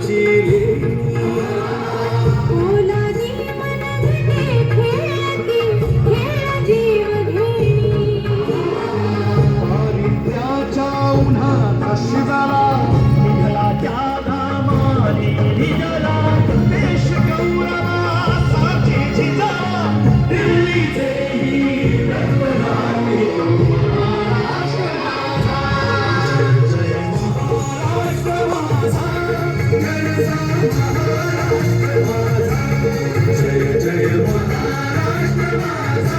आमची लेणी ओलानी मनधने खेळती खेळ जीव घेणी पारित्र्याच्या उन्हात शिजाला निघाला त्या घामाने निघाला देश गौरवासाठी झिजाला दिल्लीचे ही रत्नराणी जय जय महाराष्ट्र माझा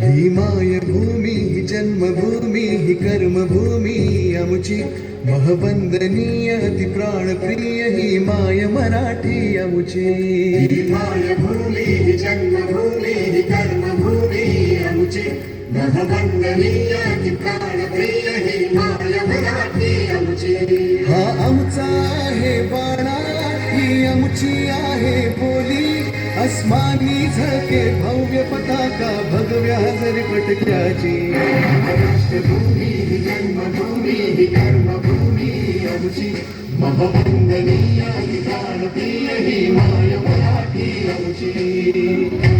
ही मायभूमी ही जन्मभूमी ही कर्मभूमी आमची महवंदनीय ती प्राणप्रिय ही माय मराठी आमची ही मायभूमी ही जन्मभूमी ही कर्मभूमी आमची महवंदनीय ती प्राणप्रिय ही माय मराठी आमची हा आमचा आहे बाणा ही आमची आहे बोली अस्मानी झळके भव्य पताका भगव्या जरी पटक्याची राष्ट्रभूमी ही जन्मभूमी ही कर्मभूमी आमची महवंदनीय ही प्राणप्रिय ही माय मराठी आमची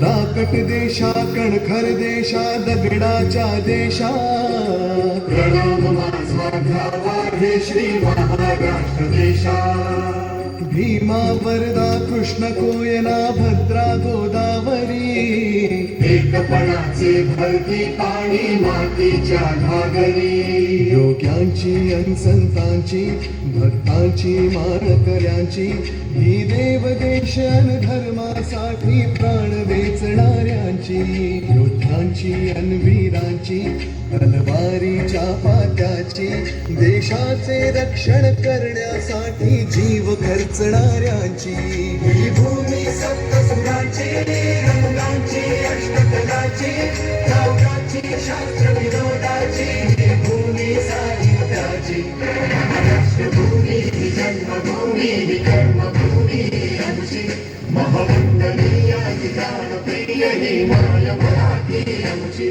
राकट देशा कणखर देशा दगडाच्या देशा प्रणाम माझा घ्यावा हे श्री महाराष्ट्र देशा भीमा वरदा कृष्ण कोयना भद्रा गोदावरी एकपणाचे भरती पाणी मातीच्या घागरी योग्यांची अन संतांची भक्तांची मानकऱ्यांची ही देवदेश अन धर्मासाठी प्राण वेचणाऱ्यांची योद्ध्यांची अन वीरांची तलवारीच्या पात्याची देशाचे रक्षण करण्यासाठी जीव खर्चणाऱ्यांची ही भूमी सप्तसुरांची रंगांची अष्टकलाची काव्याची शास्त्र विनोदाची ही भूमी साहित्याची राष्ट्रभूमी ही जन्मभूमी ही कर्मभूमी आमची महवंदनीय ही प्राणप्रिय ही माय मराठी आमची